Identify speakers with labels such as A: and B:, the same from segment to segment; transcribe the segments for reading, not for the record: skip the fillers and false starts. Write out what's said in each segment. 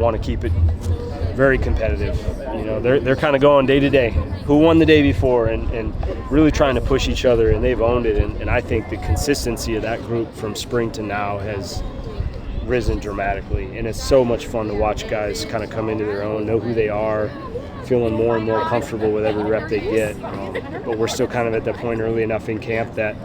A: want to keep it very competitive. You know, they're kind of going day to day. Who won the day before, and really trying to push each other, and they've owned it. And I think the consistency of that group from spring to now has risen dramatically, and it's so much fun to watch guys kind of come into their own, know who they are, feeling more and more comfortable with every rep they get. But we're still kind of at that point early enough in camp that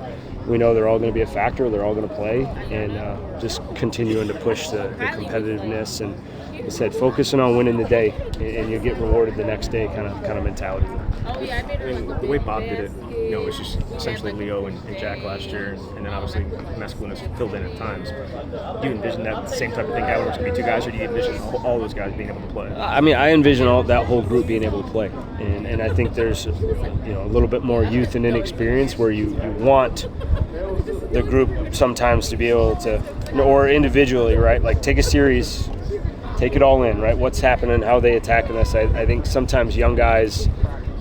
A: we know they're all going to be a factor, they're all going to play, and just continuing to push the competitiveness and, like I said, focusing on winning the day, and you get rewarded the next day kind of mentality.
B: I mean, the way Bob did it, you know, it was just essentially Leo and Jack last year, and then obviously Mescaline filled in at times. Do you envision that same type of thing now, where it's going to be two guys, or do you envision all those guys being able to play?
A: I mean, I envision that whole group being able to play, and I think there's, you know, a little bit more youth and inexperience where you want the group sometimes to be able to, or individually, right? Like take a series, take it all in, right? What's happening, how they attacking us. I think sometimes young guys,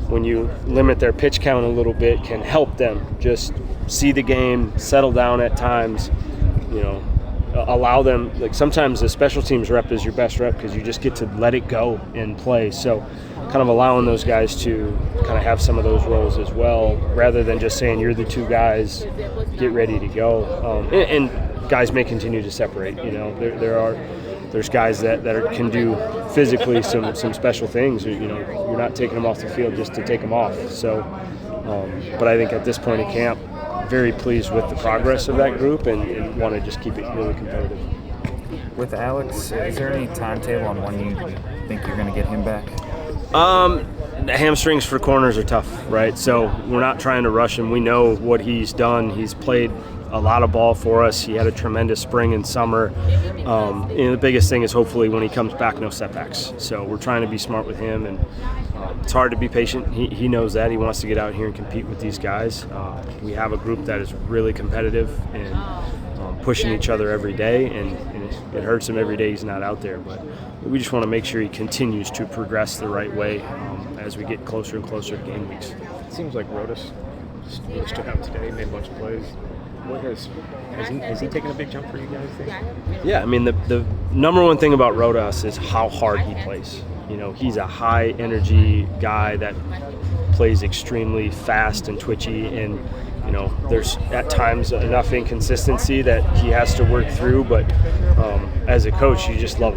A: when you limit their pitch count a little bit, can help them just see the game, settle down at times, you know, allow them, like sometimes the special teams rep is your best rep because you just get to let it go and play. So kind of allowing those guys to kind of have some of those roles as well, rather than just saying you're the two guys, get ready to go. And guys may continue to separate, you know, there's guys that can do physically some special things. You know, you're not taking them off the field just to take them off. So, but I think at this point in camp, very pleased with the progress of that group and want to just keep it really competitive.
C: With Alex, is there any timetable on when you think you're going to get him back?
A: The hamstrings for corners are tough, right? So we're not trying to rush him. We know what he's done. He's played a lot of ball for us. He had a tremendous spring and summer. The biggest thing is hopefully when he comes back, no setbacks. So we're trying to be smart with him, and it's hard to be patient. He knows that. He wants to get out here and compete with these guys. We have a group that is really competitive and pushing each other every day, and it hurts him every day he's not out there. But we just want to make sure he continues to progress the right way as we get closer and closer to game weeks.
B: It seems like Rodas just really stood out today, made a bunch of plays. What has he taken a big jump for you guys, think?
A: Yeah, I mean, the number one thing about Rodas is how hard he plays. You know, he's a high energy guy that plays extremely fast and twitchy, and you know, there's at times enough inconsistency that he has to work through, but as a coach, you just love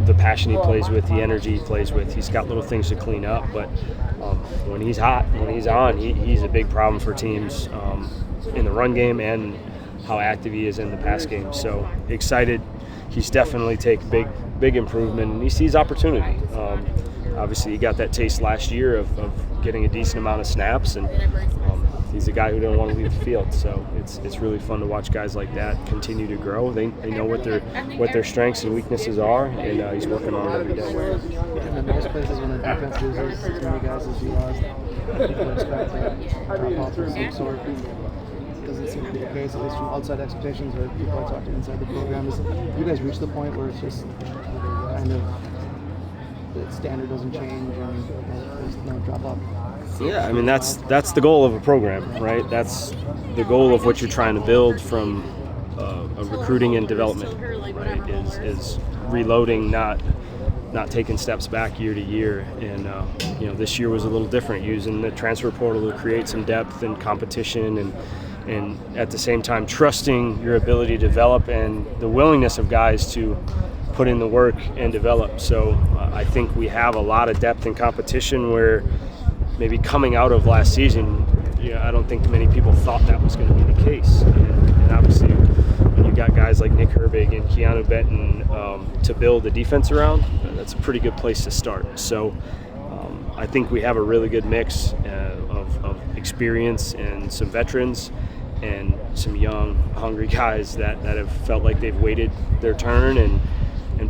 A: the passion he plays with, the energy he plays with. He's got little things to clean up, but when he's hot, when he's on, he's a big problem for teams in the run game and how active he is in the pass game. So excited. He's definitely taken big improvement, and he sees opportunity. Obviously, he got that taste last year of getting a decent amount of snaps, and he's a guy who don't want to leave the field. So it's really fun to watch guys like that continue to grow. They know what their strengths and weaknesses are, and he's working on it every day.
D: And in most places, when the defense loses as many guys as you lost, people expect a drop-off of some sort. Doesn't seem to be the case, at least from outside expectations or people I talk to inside the program. Have you guys reached the point where it's just kind of the standard doesn't change and there's no drop-off?
A: Yeah, I mean, that's the goal of a program, right? That's the goal of what you're trying to build from a recruiting and development, right? Is reloading, not taking steps back year to year. And you know, this year was a little different, using the transfer portal to create some depth and competition, and at the same time trusting your ability to develop and the willingness of guys to put in the work and develop. So I think we have a lot of depth and competition where maybe coming out of last season, I don't think many people thought that was going to be the case. And obviously when you got guys like Nick Herbig and Keanu Benton to build the defense around, that's a pretty good place to start. So I think we have a really good mix of experience and some veterans and some young, hungry guys that have felt like they've waited their turn and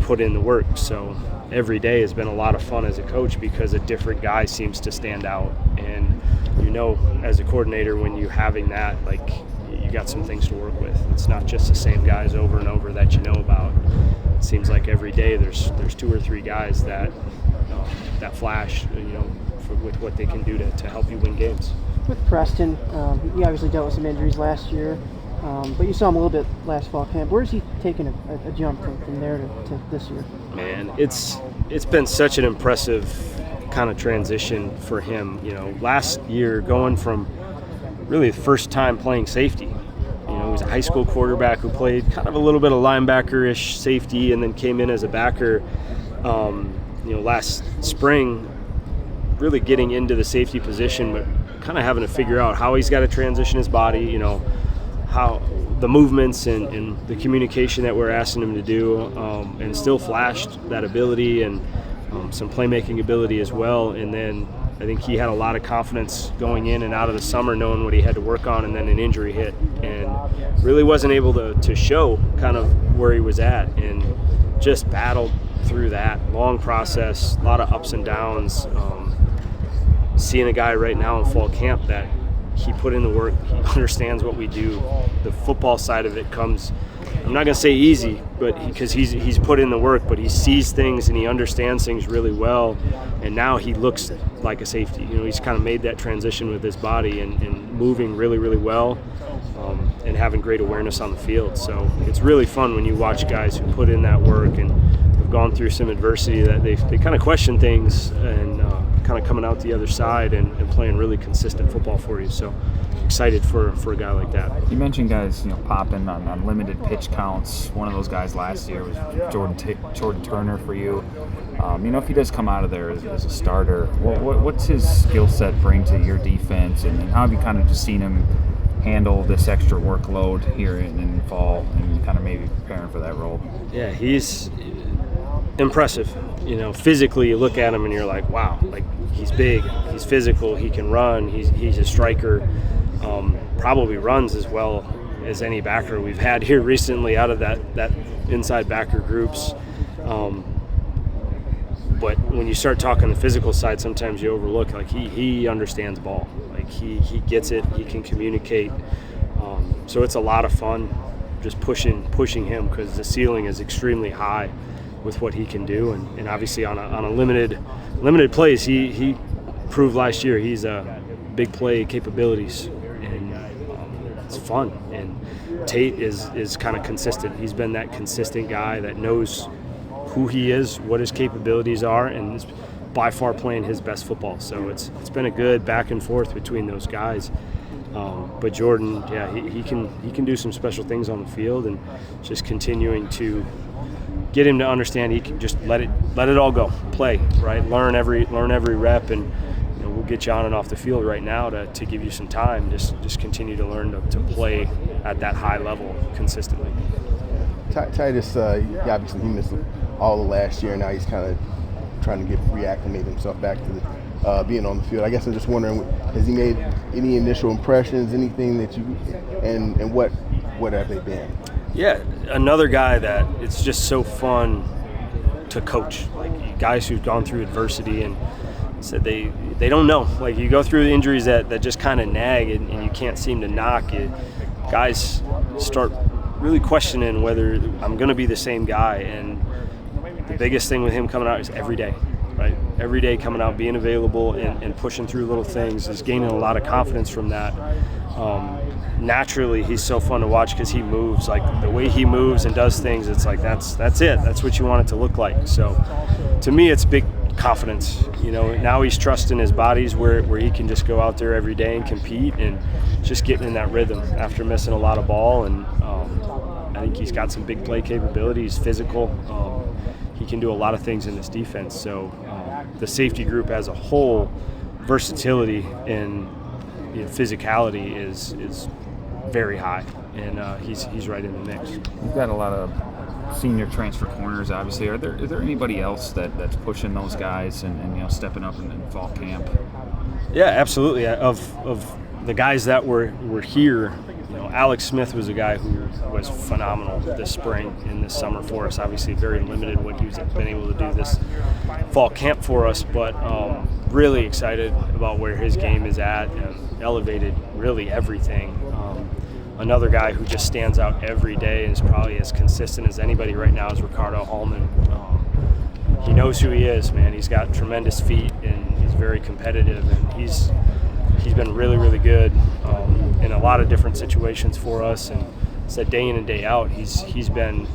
A: put in the work. So every day has been a lot of fun as a coach because a different guy seems to stand out. And you know, as a coordinator, when you're having that, like, you got some things to work with. It's not just the same guys over and over that you know about. It seems like every day there's two or three guys that flash, with what they can do to help you win games.
D: With Preston, he obviously dealt with some injuries last year. But you saw him a little bit last fall camp. Where's he taking a jump from there to this year?
A: Man, it's been such an impressive kind of transition for him. Last year going from really the first time playing safety. He was a high school quarterback who played kind of a little bit of linebacker-ish safety and then came in as a backer. Last spring, really getting into the safety position, but kind of having to figure out how he's got to transition his body, how the movements and the communication that we're asking him to do, and still flashed that ability and some playmaking ability as well. And then I think he had a lot of confidence going in and out of the summer, knowing what he had to work on, and then an injury hit and really wasn't able to show kind of where he was at, and just battled through that long process, a lot of ups and downs. Seeing a guy right now in fall camp that he put in the work, he understands what we do. The football side of it comes, I'm not going to say easy, but because he's put in the work, but he sees things and he understands things really well, and now he looks like a safety. He's kind of made that transition with his body and moving really, really well, and having great awareness on the field. So it's really fun when you watch guys who put in that work and have gone through some adversity that they kind of question things and kind of coming out the other side and playing really consistent football for you. So excited for a guy like that.
C: You mentioned guys, popping on limited pitch counts. One of those guys last year was Jordan Turner for you. If he does come out of there as a starter, what's his skill set bring to your defense, and how have you kind of just seen him handle this extra workload here in fall and kind of maybe preparing for that role?
A: Yeah, he's impressive. Physically you look at him and you're like, wow, like he's big, he's physical, he can run, he's a striker, probably runs as well as any backer we've had here recently out of that inside backer groups. But when you start talking the physical side, sometimes you overlook, like he understands ball, like he gets it, he can communicate. So it's a lot of fun just pushing him, because the ceiling is extremely high with what he can do, and obviously on a limited plays, he proved last year he's a big play capabilities, and it's fun. And Tate is kind of consistent. He's been that consistent guy that knows who he is, what his capabilities are, and is by far playing his best football. So it's been a good back and forth between those guys. But Jordan, yeah, he can do some special things on the field, and just continuing to get him to understand he can just let it all go, play, right? Learn every rep, and we'll get you on and off the field right now to give you some time. Just continue to learn to play at that high level consistently.
E: Titus, obviously he missed all of last year, and now he's kind of trying to reacclimate himself back to being on the field. I guess I'm just wondering, has he made any initial impressions, anything that you, and what have they been?
A: Yeah, another guy that it's just so fun to coach, like guys who've gone through adversity and said they don't know. Like you go through the injuries that just kind of nag and you can't seem to knock it. Guys start really questioning whether I'm going to be the same guy, and the biggest thing with him coming out is every day, right? Every day coming out, being available and pushing through little things, is gaining a lot of confidence from that. Naturally, he's so fun to watch because he moves, like the way he moves and does things, it's like that's it. That's what you want it to look like. So to me, it's big confidence. Now he's trusting his bodies where he can just go out there every day and compete, and just getting in that rhythm after missing a lot of ball. And I think he's got some big play capabilities, physical. He can do a lot of things in this defense. So the safety group as a whole, versatility and physicality is very high, and he's right in the mix.
C: You've got a lot of senior transfer corners, obviously. Is there anybody else that's pushing those guys and stepping up in fall camp?
A: Yeah, absolutely. Of the guys that were here, Alex Smith was a guy who was phenomenal this spring and this summer for us. Obviously, very limited what he's been able to do this fall camp for us, but really excited about where his game is at, and elevated really everything. Another guy who just stands out every day and is probably as consistent as anybody right now is Ricardo Hallman. He knows who he is, man. He's got tremendous feet, and he's very competitive, and he's been really, really good. in a lot of different situations for us, and said day in and day out, he's been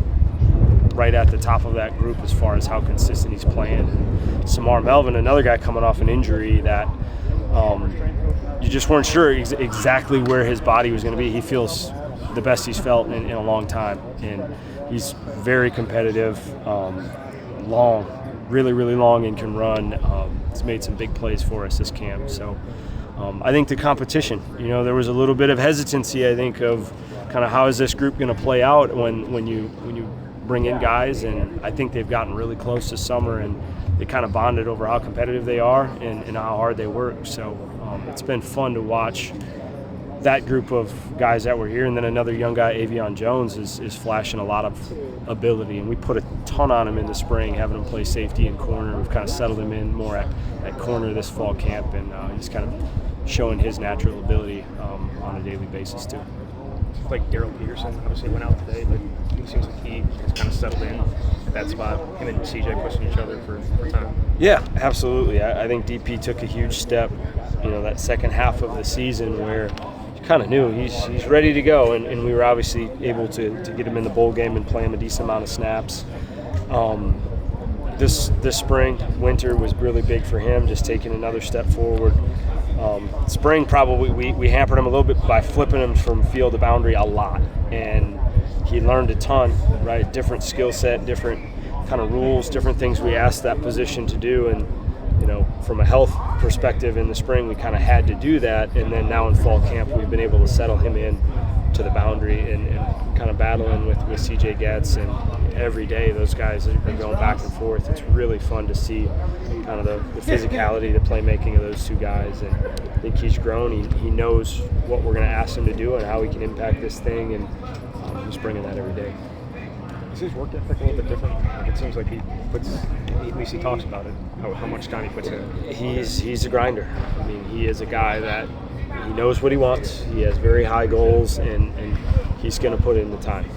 A: right at the top of that group as far as how consistent he's playing. And Samar Melvin, another guy coming off an injury that you just weren't sure exactly where his body was going to be. He feels the best he's felt in a long time, and he's very competitive, long, really long, and can run. He's made some big plays for us this camp. So I think the competition, there was a little bit of hesitancy, I think, of kind of how is this group going to play out when you bring in guys, and I think they've gotten really close this summer, and they kind of bonded over how competitive they are and how hard they work. So it's been fun to watch that group of guys that were here, and then another young guy, Avion Jones, is flashing a lot of ability, and we put a ton on him in the spring, having him play safety and corner. We've kind of settled him in more at corner this fall camp, and he's kind of showing his natural ability on a daily basis too.
B: Like Daryl Peterson obviously went out today, but it seems like he has kind of settled in at that spot. Him and CJ pushing each other for time.
A: Yeah, absolutely. I think DP took a huge step, that second half of the season where you kind of knew he's ready to go, and we were obviously able to get him in the bowl game and play him a decent amount of snaps. This spring, winter was really big for him, just taking another step forward. Spring, probably we hampered him a little bit by flipping him from field to boundary a lot, and he learned a ton, right? Different skill set, different kind of rules, different things we asked that position to do, and from a health perspective in the spring, we kind of had to do that, and then now in fall camp, we've been able to settle him in to the boundary and kind of battling with CJ Getz, and every day those guys are going back and forth. It's really fun to see kind of the physicality, the playmaking of those two guys, and I think he's grown. He knows what we're going to ask him to do and how he can impact this thing, and he's bringing that every day.
B: Is his work ethic a little bit different? Like it seems like he puts, at least he talks about it, how much time he puts in.
A: He's a grinder. I mean, he is a guy that he knows what he wants. He has very high goals, and he's going to put in the time.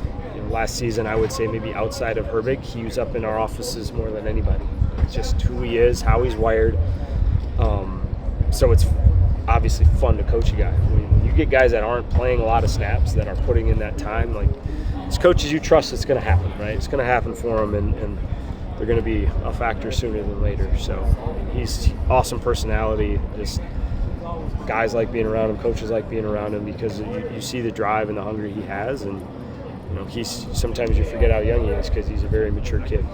A: Last season, I would say maybe outside of Herbig, he was up in our offices more than anybody. It's just who he is, how he's wired. So it's obviously fun to coach a guy. When you get guys that aren't playing a lot of snaps, that are putting in that time, like as coaches you trust it's going to happen, right? It's going to happen for them, and they're going to be a factor sooner than later. So he's awesome personality. Just guys like being around him, coaches like being around him, because you see the drive and the hunger he has, and he's sometimes you forget how young he is because he's a very mature kid.